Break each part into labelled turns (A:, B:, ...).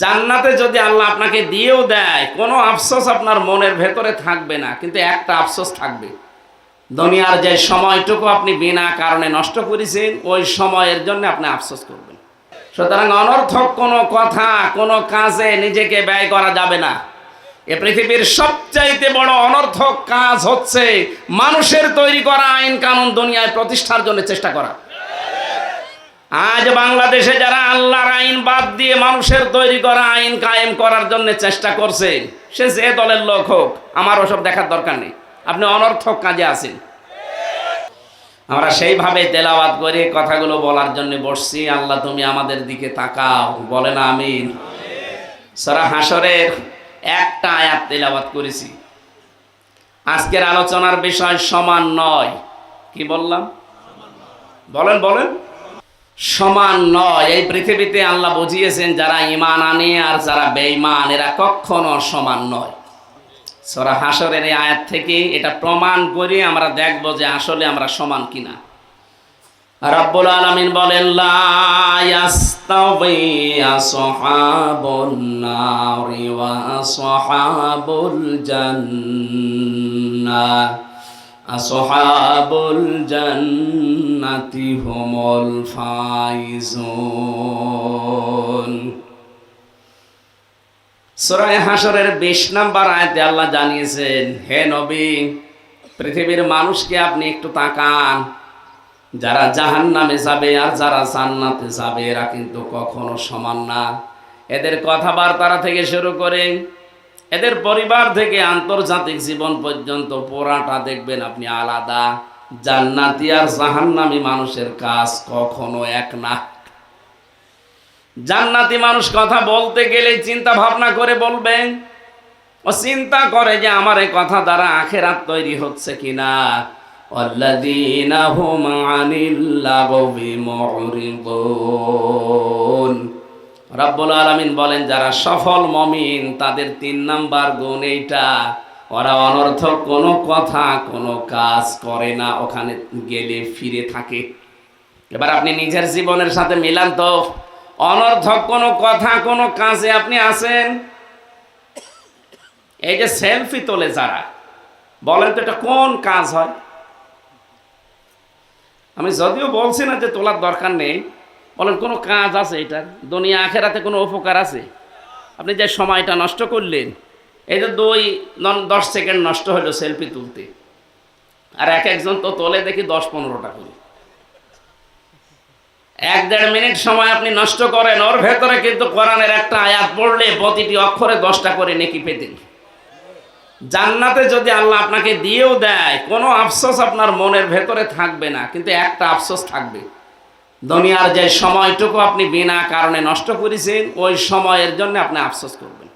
A: জান্নাতে যদি আল্লাহ আপনাকে দিয়েও দেয়, কোনো আফসোস আপনার মনের ভেতরে থাকবে না, কিন্তু একটা আফসোস থাকবে, দুনিয়ার যে সময়টুকু আপনি বিনা কারণে নষ্ট করেছেন, ওই সময়ের জন্য আপনি আফসোস করবেন। সুতরাং অনর্থক কোনো কথা, কোনো কাজে নিজেকে ব্যয় করা যাবে না। এ পৃথিবীর সবচাইতে বড় অনর্থক কাজ হচ্ছে মানুষের তৈরি করা আইন কানুন দুনিয়ায় প্রতিষ্ঠার জন্য চেষ্টা করা। আজ বাংলাদেশে যারা আল্লাহর আইন বাদ দিয়ে মানুষের তৈরি করা আইন কায়েম করার জন্য চেষ্টা করছে, সে যে দলের লোক হোক, আমার ওসব দেখার দরকার নেই। আপনি অনর্থক কাজে আছেন। আমরা সেইভাবে তেলাওয়াত করে কথাগুলো বলার জন্য বসছি। আল্লাহ তুমি আমাদের দিকে তাকাও, বলেন আমিন। সূরা হাশরের একটা আয়াত তেলাওয়াত করেছি। আজকের আলোচনার বিষয় সমান নয়। কি বললাম? বলেন বলেন। সমান নয়। এই পৃথিবীতে আল্লাহ বুঝিয়েছেন যারা ঈমান আনে আর যারা বেঈমান, এরা কখনো সমান নয়। সূরা হাশরের এই আয়াত থেকে এটা প্রমাণ করে আমরা দেখব যে আসলে আমরা সমান কিনা। রব্বুল আলামিন বলেন, লা ইয়াস্তাওয়ি আসহাবুন নারি ওয়া আসহাবুল জান্নাহ, আসহাবুল জান্নাতি হুমুল ফাইজুন। সূরা হাশরের ২০ নম্বর আয়াতে আল্লাহ জানিয়েছেন, হে নবী, পৃথিবীর মানুষকে আপনি একটু তাকান, যারা জাহান্নামে যাবে আর যারা জান্নাতে যাবে এরা কিন্তু কখনো সমান না। এদের কথাবার্তা থেকে শুরু করে এদের পরিবার থেকে আন্তর্জাতিক জীবন পর্যন্ত পুরাটা দেখবেন আপনি আলাদা। জান্নাতি আর জাহান্নামী মানুষের কাজ কখনো এক না। জান্নাতি মানুষ কথা বলতে গেলে চিন্তা ভাবনা করে বলবেন, ও চিন্তা করে যে আমার এই কথা দ্বারা আখিরাত তৈরি হচ্ছে কিনা। ওয়াল্লাযীনা হুম আনিল লাগবি মুরিদুন। রব্বুল আলামিন বলেন, যারা সফল মুমিন তাদের ৩ নাম্বার গুণ এইটা, ওরা অনর্থক কোনো কথা কোনো কাজ করে না, ওখানে গেলে ফিরে থাকে। এবার আপনি নিজের জীবনের সাথে মিলান তো, অনর্থক কোনো কথা কোনো কাজে আপনি আছেন? এই যে সেলফি তোলে যারা, বলেন তো এটা কোন কাজ হয়? আমি যদিও বলছি না যে তোলার দরকার নেই, বলেন কোনো কাজ আছে এটার? দুনিয়া আখেরাতে কোনো উপকার আছে? আপনি যে সময়টা নষ্ট করলেন, এই যে 10 সেকেন্ড নষ্ট হলো সেলফি তুলতে, আর একজন তো তোলে দেখি 10-15টা করে। 1-1.5 মিনিট সময় আপনি নষ্ট করেন, ওর ভেতরে কিন্তু কোরআনের একটা আয়াত পড়লে প্রতিটি অক্ষরে 10টা করে নেকি পেতেন। জান্নাতে যদি আল্লাহ আপনাকে দিয়েও দেয়, কোনো আফসোস আপনার মনের ভেতরে থাকবে না, কিন্তু একটা আফসোস থাকবে, দুনিয়ার যে সময়টুকু আপনি বিনা কারণে নষ্ট করেছেন, ওই সময়ের জন্য আপনি আফসোস করবেন।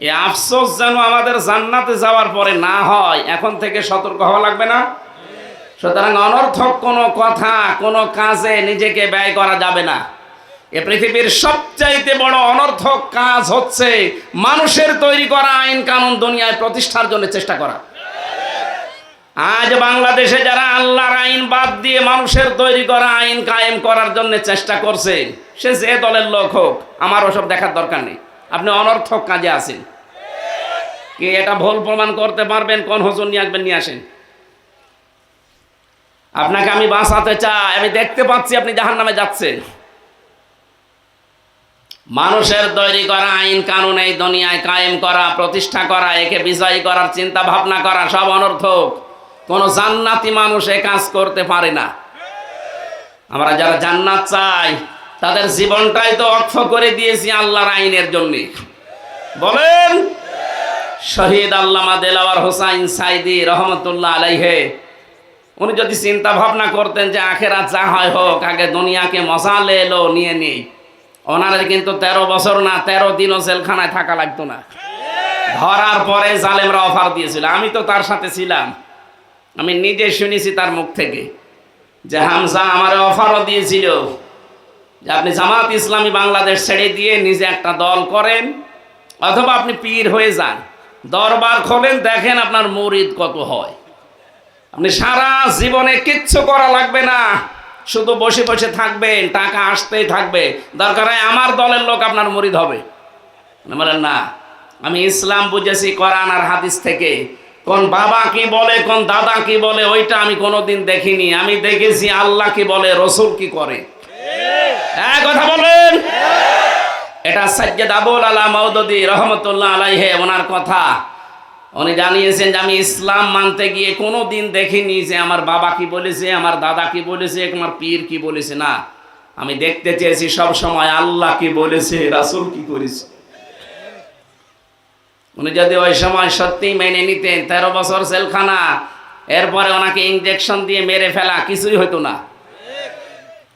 A: এই আফসোস যেন আমাদের জান্নাতে যাওয়ার পরে না হয়, এখন থেকে সতর্ক হওয়া লাগবে না? সুতরাং অনর্থক কোনো কথা কোনো কাজে নিজেকে ব্যয় করা যাবে না। এ পৃথিবীর সবচাইতে বড় অনর্থক কাজ হচ্ছে মানুষের তৈরি করা আইন কানুন দুনিয়ায় প্রতিষ্ঠার জন্য চেষ্টা করা। আজ বাংলাদেশে যারা আল্লাহর আইন বাদ দিয়ে মানুষের তৈরি করা আইন কায়েম করার জন্য চেষ্টা করছে, সে যে দলের লোক হোক, আমার ওসব দেখার দরকার নেই। আপনি অনর্থক কাজে আছেন। কি এটা ভুল প্রমাণ করতে পারবেন? কোন হুজুর নিয়ে আসবেন, নিয়ে আসেন। আপনাকে আমি বাঁচাতে চাই, আমি দেখতে পাচ্ছি আপনি জাহান্নামে যাচ্ছেন। মানুষের তৈরি করা আইন কানুন এই দুনিয়ায় কায়েম করা, প্রতিষ্ঠা করা, একে বিজয়ী করার চিন্তা ভাবনা করা সব অনর্থক। কোন জান্নাতি মানুষ এ কাজ করতে পারে না। আমরা যারা জান্নাত চাই তাদের জীবনটাই তো অক্ষ করে দিয়েছি আল্লাহর আইনের জন্য। বলেন, শহীদ আল্লামা দেলাওয়ার হোসাইন সাইদি রহমতুল্লাহ আলাইহে, উনি যদি চিন্তা ভাবনা করতেন যে আখেরাত যা হয় হোক, আগে দুনিয়াকে মজা এলো নিয়ে নেই, ওনাদের কিন্তু 13 বছর না 13 দিনও জেলখানায় থাকা লাগতো না। ধরার পরে জালেমরা অফার দিয়েছিল, আমি তো তার সাথে ছিলাম, আমি নিজে শুনেছি তার মুখ থেকে যে হামজা আমার অফারও দিয়েছিল যে আপনি জামাত ইসলামী বাংলাদেশ ছেড়ে দিয়ে নিজে একটা দল করেন, অথবা আপনি পীর হয়ে যান, দরবার খোলেন, দেখেন আপনার মুরিদ কত হয়। আপনি সারা জীবনে কিচ্ছু করা লাগবে না, শুধু বসে বসে থাকবেন, টাকা আসতেই থাকবে, দরকার হয় আমার দলের লোক আপনার মুরিদ হবে। বলেন না, আমি ইসলাম বুঝেছি কোরআন আর হাদিস থেকে। কোন বাবা কি বলে, কোন দাদা কি বলে, ওইটা আমি কোনোদিন দেখিনি। আমি দেখেছি আল্লাহ কি বলে, রসুল কি করে। এক কথা বলেন। এটা সাজ্জাদ আবুল আলা মওদুদী রহমতুল্লাহ আলাইহি ওনার কথা। উনি জানিয়েছেন যে আমি ইসলাম মানতে গিয়ে কোনো দিন দেখিনি যে আমার বাবা কি বলেছে, আমার দাদা কি বলেছে, আমার পীর কি বলেছে। না, আমি দেখতে চেয়েছি সব সময় আল্লাহ কি বলেছে, রাসূল কি করেছে। উনি যদি ওই সময় সত্যি মেনে নিতেন, 13 বছর জেলখানা, এরপরে ওনাকে ইনজেকশন দিয়ে মেরে ফেলা, কিছুই হতো না।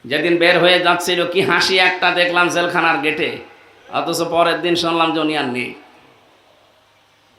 A: যেদিন বের হয়ে যাচ্ছিল কি হাসি একটা দেখলাম জেলখানার গেটে, অথচ পরের দিন শুনলাম যে উনি আর নেই।